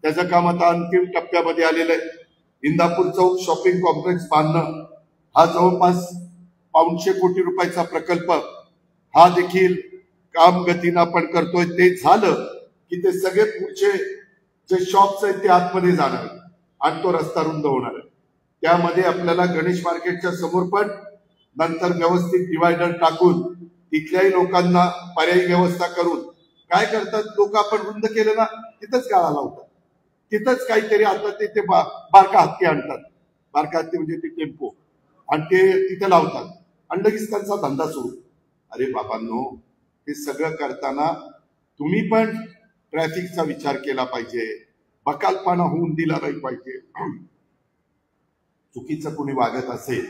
त्याचं काम आता अंतिम टप्प्यामध्ये आलेलं आहे। इंदापूर चौक शॉपिंग कॉम्प्लेक्स बांधणं हा जवळपास 500 कोटी रुपयाचा प्रकल्प, हा देखील काम गतीनं आपण करतोय। ते झालं की ते सगळे पुढचे जे शॉप्स आहेत ते आतमध्ये जाणार आणि तो रस्ता रुंद होणार आहे। त्यामध्ये आपल्याला गणेश मार्केटच्या समोर पण नंतर व्यवस्थित डिवायडर टाकून तिथल्याही लोकांना पर्यायी व्यवस्था करून काय करतात लोक, आपण रुंद केलं ना तिथंच गाळा लावतात, तिथंच काहीतरी आता ते बारका हत्ती आणतात, बारका हत्ती म्हणजे ते टेम्पो, आणि ते तिथे लावतात आणि लगेच त्यांचा धंदा सुरू। अरे बाबांनो, हे सगळं करताना तुम्ही पण ट्रॅफिकचा विचार केला पाहिजे, बकालपणा होऊन दिला नाही पाहिजे। चुकीचं कोणी वागत असेल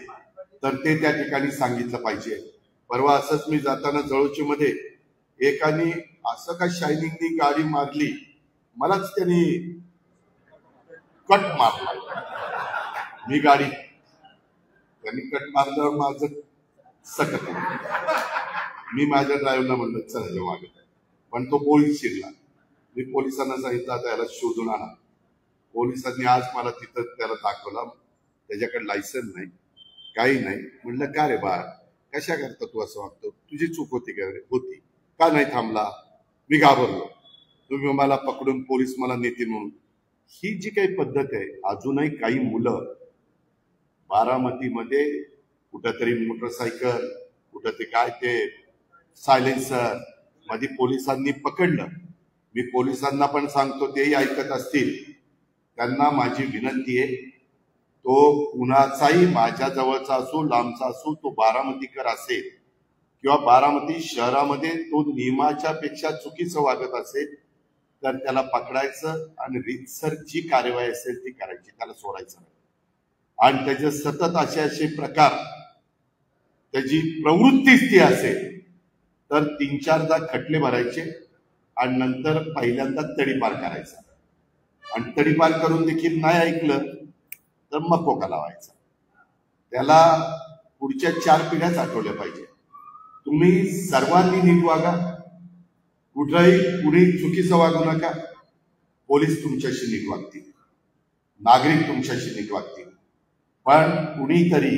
तर ते त्या ठिकाणी सांगितलं पाहिजे। परवा असंच मी जाताना जळोची मध्ये एकाने असं काय शायनिंगनी गाडी मारली, मलाच त्यांनी कट मारला, मी गाडी, त्यांनी कट मारल्यावर माझं सकत, मी माझ्या ड्रायव्हरला म्हणलं चल मागे, पण तो पोलीस शिरला। मी पोलिसांना सांगितलं आता याला शोधून आणा। पोलिसांनी आज मला तिथं त्याला दाखवला, त्याच्याकडे लायसन नाही, काही नाही। म्हणलं का रे बा, कशा करता तू असं वागतो, तुझी चूक होती का? होती। का नाही थांबला? मी घाबरलो, तुम्ही मला पकडून पोलीस मला नेतील म्हणून। ही जी काही पद्धत आहे, अजूनही काही मुलं बारामतीमध्ये कुठंतरी मोटरसायकल, कुठं ते काय ते सायलेन्सर मध्ये पोलिसांनी पकडलं। मी पोलिसांना पण सांगतो, तेही ऐकत असतील, त्यांना माझी विनंती आहे, तो कुणाचाही माझ्या जवळचा असो लांबचा असो, तो बारामतीकर असेल किंवा बारामती शहरामध्ये तो नियमाच्या पेक्षा चुकीचं वागत असेल तर त्याला पकडायचं आणि रीतसर जी कार्यवाही असेल ती करायची, त्याला सोडायचं नाही। आणि त्याचे सतत असे प्रकार, त्याची प्रवृत्तीच ती असेल तर 3-4दा खटले भरायचे आणि नंतर पहिल्यांदा तडीपार करायचा, आणि तडीपार करून देखील नाही ऐकलं तर मकोका लावायचा। त्याला पुढच्या 4 पिढ्याच आठवल्या पाहिजे। तुम्ही सर्वांनी नीट वागा, कुणी चुकीचं वागू नका। पोलीस तुमच्याशी नीट वागतील, नागरिक तुमच्याशी नीट वागतील, पण कुणीतरी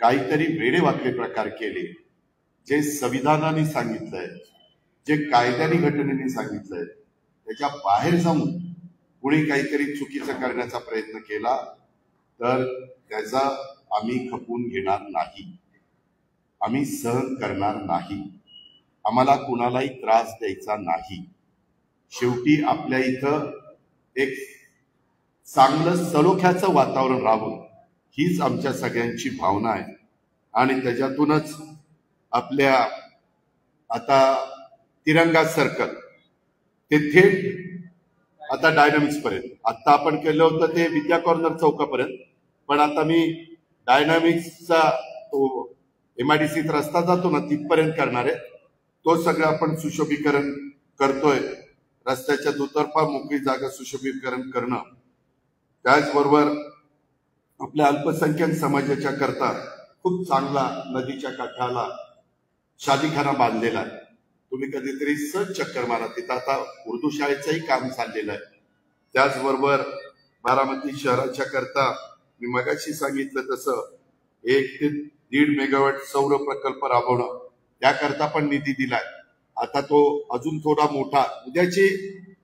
काहीतरी वेडेवाकडे प्रकार केले, जे संविधानाने सांगितलंय, जे कायद्याने घटनेने सांगितलंय, त्याच्या बाहेर जाऊन कुणी काहीतरी चुकीचं करण्याचा प्रयत्न केला तर त्याचा आम्ही खपवून घेणार नाही, आम्ही सहन करणार नाही, आम्हाला कुणालाही त्रास द्यायचा नाही। शेवटी आपल्या इथं एक चांगलं सलोख्याचं वातावरण राहावं हीच आमच्या सगळ्यांची भावना आहे, आणि त्याच्यातूनच आपल्या आता तिरंगा सर्कल ते थेट आता डायनामिक्स पर्यंत, आता आपण केलं होतं ते विद्या कॉर्नर चौकापर्यंत, पण आता मी डायनामिक्सचा तो MIDC रस्ता जातो ना तिथपर्यंत करणार आहे। तो सगळं आपण सुशोभीकरण करतोय, रस्त्याच्या दुतर्फा मोकळी जागा सुशोभीकरण करणं, त्याचबरोबर आपल्या अल्पसंख्याक समाजाच्या करता खूप चांगला नदीच्या काठाला शादीखाना बांधलेला आहे। तुम्ही कधीतरी सहज चक्कर मारा, तिथं आता उर्दू शाळेचंही काम चाललेलं आहे। त्याचबरोबर बारामती शहराच्या करता मी मगाशी सांगितलं तसं 1 ते 1.5 मेगावॅट सौर प्रकल्प राबवणं, त्याकरता पण निधी दिलाय। आता तो अजून थोडा मोठा, उद्याची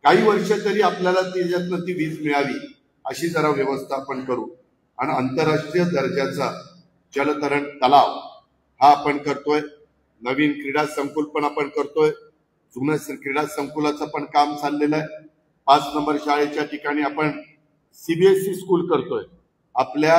काही वर्ष तरी आपल्याला त्याच्यातनं ती वीज मिळावी अशी जरा व्यवस्था आपण करू, आणि आंतरराष्ट्रीय दर्जाचा जलतरण तलाव हा आपण करतोय। नवीन क्रीडा संकुल पण आपण करतोय, जुन्या क्रीडा संकुलाचं पण काम चाललेलं आहे। 5 नंबर शाळेच्या ठिकाणी आपण CBSE स्कूल करतोय। आपल्या